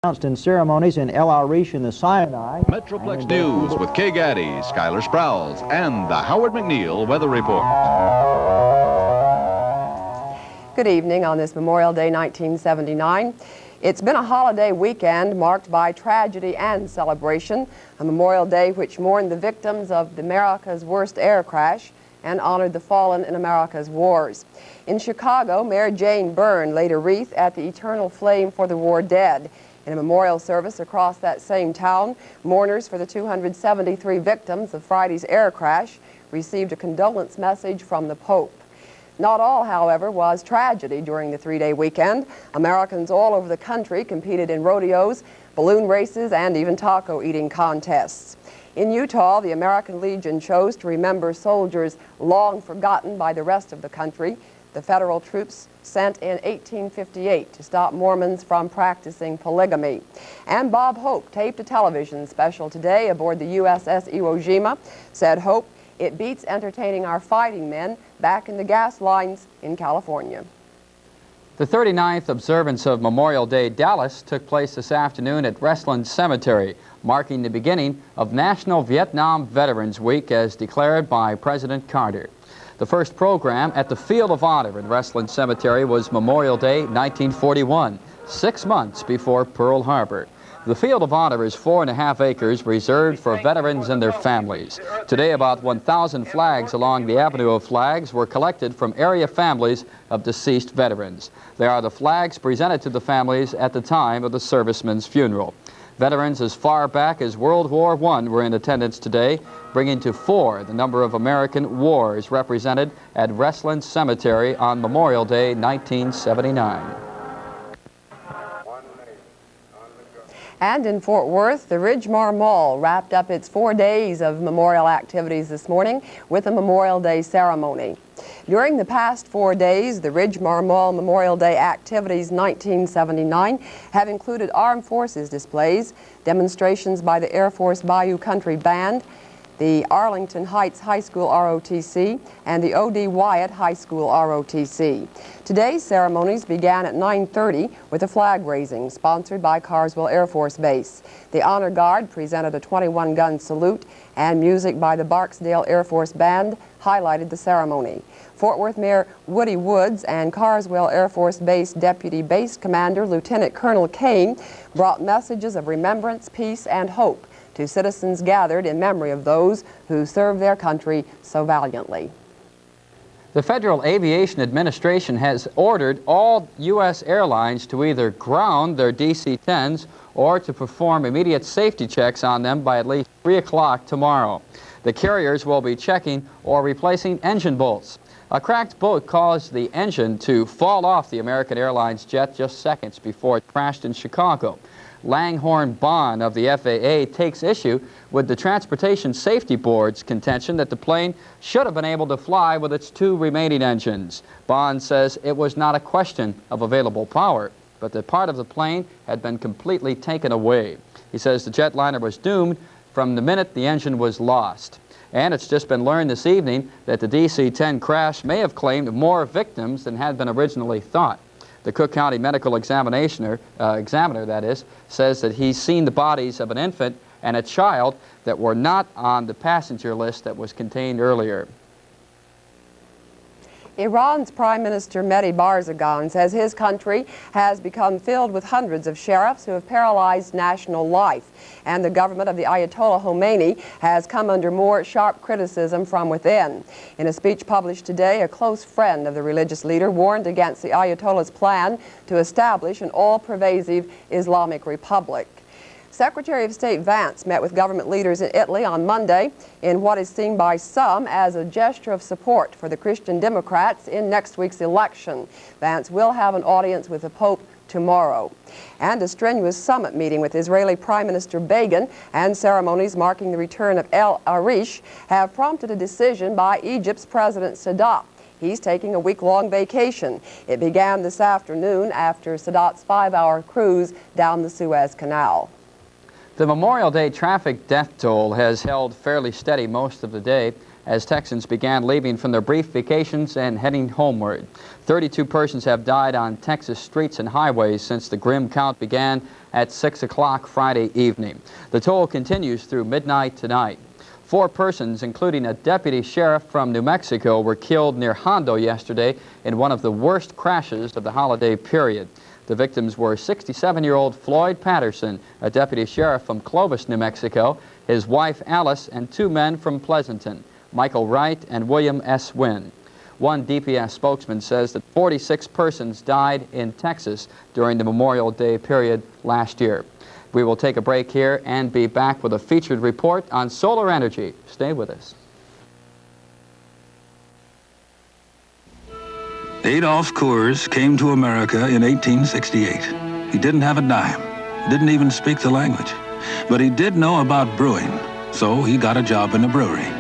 Announced in ceremonies in El Arish in the Sinai. Metroplex News with Kay Gaddy, Skylar Sprouse, and the Howard McNeil Weather Report. Good evening on this Memorial Day 1979. It's been a holiday weekend marked by tragedy and celebration, a Memorial Day which mourned the victims of America's worst air crash and honored the fallen in America's wars. In Chicago, Mayor Jane Byrne laid a wreath at the eternal flame for the war dead. In a memorial service across that same town, mourners for the 273 victims of Friday's air crash received a condolence message from the Pope. Not all, however, was tragedy during the three-day weekend. Americans all over the country competed in rodeos, balloon races, and even taco-eating contests. In Utah, the American Legion chose to remember soldiers long forgotten by the rest of the country. The federal troops sent in 1858 to stop Mormons from practicing polygamy. And Bob Hope taped a television special today aboard the USS Iwo Jima. Said Hope, "It beats entertaining our fighting men back in the gas lines in California." The 39th observance of Memorial Day Dallas took place this afternoon at Westland Cemetery, marking the beginning of National Vietnam Veterans Week as declared by President Carter. The first program at the Field of Honor in Westland Cemetery was Memorial Day 1941, 6 months before Pearl Harbor. The Field of Honor is 4.5 acres reserved for veterans and their families. Today, about 1,000 flags along the Avenue of Flags were collected from area families of deceased veterans. They are the flags presented to the families at the time of the serviceman's funeral. Veterans as far back as World War I were in attendance today, bringing to 4 the number of American wars represented at Westland Cemetery on Memorial Day 1979. And in Fort Worth, the Ridgemar Mall wrapped up its 4 days of memorial activities this morning with a Memorial Day ceremony. During the past 4 days, the Ridgemar Mall Memorial Day activities 1979 have included armed forces displays, demonstrations by the Air Force Bayou Country Band, the Arlington Heights High School ROTC, and the O.D. Wyatt High School ROTC. Today's ceremonies began at 9:30 with a flag raising sponsored by Carswell Air Force Base. The Honor Guard presented a 21-gun salute, and music by the Barksdale Air Force Band highlighted the ceremony. Fort Worth Mayor Woody Woods and Carswell Air Force Base Deputy Base Commander Lieutenant Colonel Kane brought messages of remembrance, peace, and hope to citizens gathered in memory of those who served their country so valiantly. The Federal Aviation Administration has ordered all U.S. airlines to either ground their DC-10s or to perform immediate safety checks on them by at least 3 o'clock tomorrow. The carriers will be checking or replacing engine bolts. A cracked bolt caused the engine to fall off the American Airlines jet just seconds before it crashed in Chicago. Langhorne Bond of the FAA takes issue with the Transportation Safety Board's contention that the plane should have been able to fly with its 2 remaining engines. Bond says it was not a question of available power, but that part of the plane had been completely taken away. He says the jetliner was doomed from the minute the engine was lost. And it's just been learned this evening that the DC-10 crash may have claimed more victims than had been originally thought. The Cook County Medical Examiner, says that he's seen the bodies of an infant and a child that were not on the passenger list that was contained earlier. Iran's Prime Minister Mehdi Barzani says his country has become filled with hundreds of sheriffs who have paralyzed national life, and the government of the Ayatollah Khomeini has come under more sharp criticism from within. In a speech published today, a close friend of the religious leader warned against the Ayatollah's plan to establish an all-pervasive Islamic republic. Secretary of State Vance met with government leaders in Italy on Monday in what is seen by some as a gesture of support for the Christian Democrats in next week's election. Vance will have an audience with the Pope tomorrow. And a strenuous summit meeting with Israeli Prime Minister Begin and ceremonies marking the return of El Arish have prompted a decision by Egypt's President Sadat. He's taking a week-long vacation. It began this afternoon after Sadat's 5-hour cruise down the Suez Canal. The Memorial Day traffic death toll has held fairly steady most of the day as Texans began leaving from their brief vacations and heading homeward. 32 persons have died on Texas streets and highways since the grim count began at 6 o'clock Friday evening. The toll continues through midnight tonight. 4 persons, including a deputy sheriff from New Mexico, were killed near Hondo yesterday in one of the worst crashes of the holiday period. The victims were 67-year-old Floyd Patterson, a deputy sheriff from Clovis, New Mexico, his wife Alice, and 2 men from Pleasanton, Michael Wright and William S. Wynn. One DPS spokesman says that 46 persons died in Texas during the Memorial Day period last year. We will take a break here and be back with a featured report on solar energy. Stay with us. Adolph Coors came to America in 1868. He didn't have a dime, didn't even speak the language, but he did know about brewing, so he got a job in a brewery.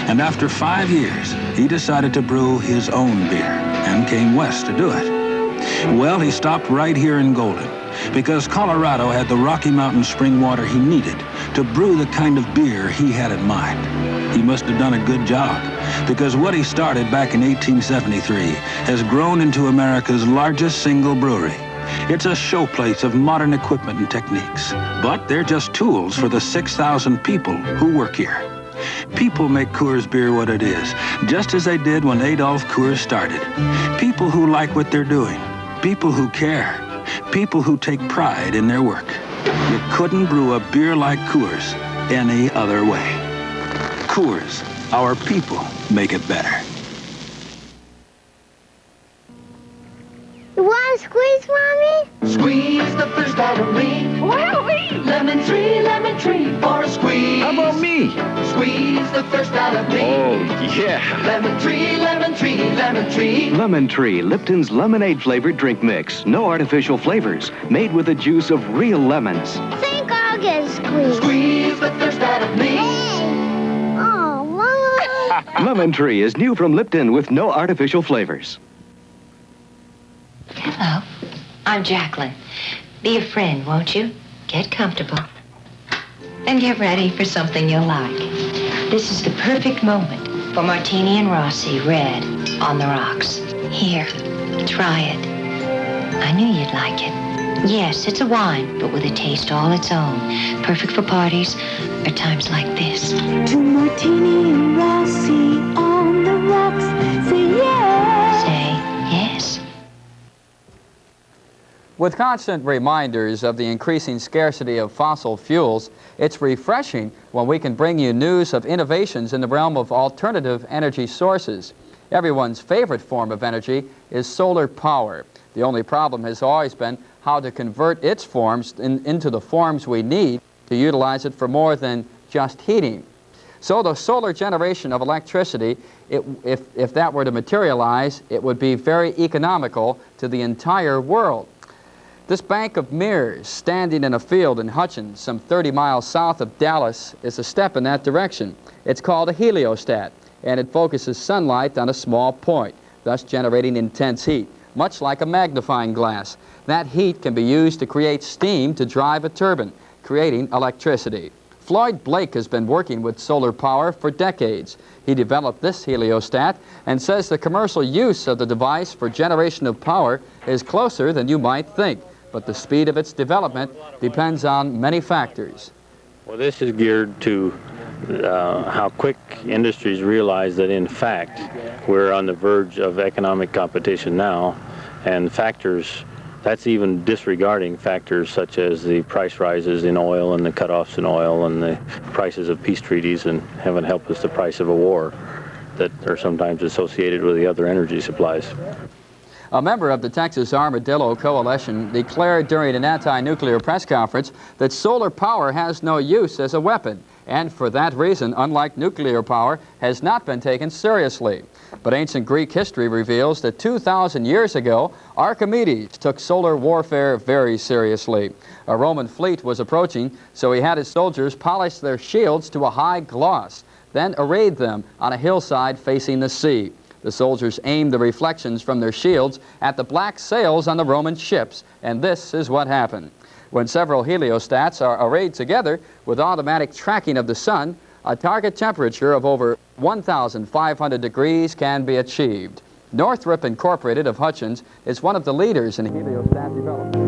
And after 5 years, he decided to brew his own beer and came west to do it. Well, he stopped right here in Golden because Colorado had the Rocky Mountain spring water he needed to brew the kind of beer he had in mind. He must have done a good job, because what he started back in 1873 has grown into America's largest single brewery. It's a showplace of modern equipment and techniques, but they're just tools for the 6,000 people who work here. People make Coors beer what it is, just as they did when Adolph Coors started. People who like what they're doing, people who care, people who take pride in their work. You couldn't brew a beer like Coors any other way. Coors, our people make it better. You want to squeeze, Mommy? Squeeze the first out of me. Wowee! Lemon tree for a squeeze. How about me? Squeeze the first out of me. Oh, yeah. Lemon tree, lemon tree, lemon tree. Lemon Tree, Lipton's lemonade-flavored drink mix. No artificial flavors. Made with the juice of real lemons. Think I'll get a squeeze. Squeeze the first out of me. Oh, Mama. Lemon Tree is new from Lipton with no artificial flavors. Hello, I'm Jacqueline. Be a friend, won't you? Get comfortable. And get ready for something you'll like. This is the perfect moment for Martini and Rossi Red on the rocks. Here, try it. I knew you'd like it. Yes, it's a wine, but with a taste all its own. Perfect for parties or times like this. To Martini and Rossi on the rocks. Say yes. Say yes. With constant reminders of the increasing scarcity of fossil fuels, it's refreshing when we can bring you news of innovations in the realm of alternative energy sources. Everyone's favorite form of energy is solar power. The only problem has always been how to convert its forms into the forms we need to utilize it for more than just heating. So the solar generation of electricity, if that were to materialize, it would be very economical to the entire world. This bank of mirrors standing in a field in Hutchins, some 30 miles south of Dallas, is a step in that direction. It's called a heliostat, and it focuses sunlight on a small point, thus generating intense heat, much like a magnifying glass. That heat can be used to create steam to drive a turbine, creating electricity. Floyd Blake has been working with solar power for decades. He developed this heliostat and says the commercial use of the device for generation of power is closer than you might think. But the speed of its development depends on many factors. Well, this is geared to how quick industries realize that, in fact, we're on the verge of economic competition now, and factors, that's even disregarding factors such as the price rises in oil and the cutoffs in oil and the prices of peace treaties, and heaven help us, the price of a war that are sometimes associated with the other energy supplies. A member of the Texas Armadillo Coalition declared during an anti-nuclear press conference that solar power has no use as a weapon, and for that reason, unlike nuclear power, has not been taken seriously. But ancient Greek history reveals that 2,000 years ago, Archimedes took solar warfare very seriously. A Roman fleet was approaching, so he had his soldiers polish their shields to a high gloss, then arrayed them on a hillside facing the sea. The soldiers aimed the reflections from their shields at the black sails on the Roman ships, and this is what happened. When several heliostats are arrayed together with automatic tracking of the sun, a target temperature of over 1,500 degrees can be achieved. Northrup Incorporated of Hutchins is one of the leaders in heliostat development.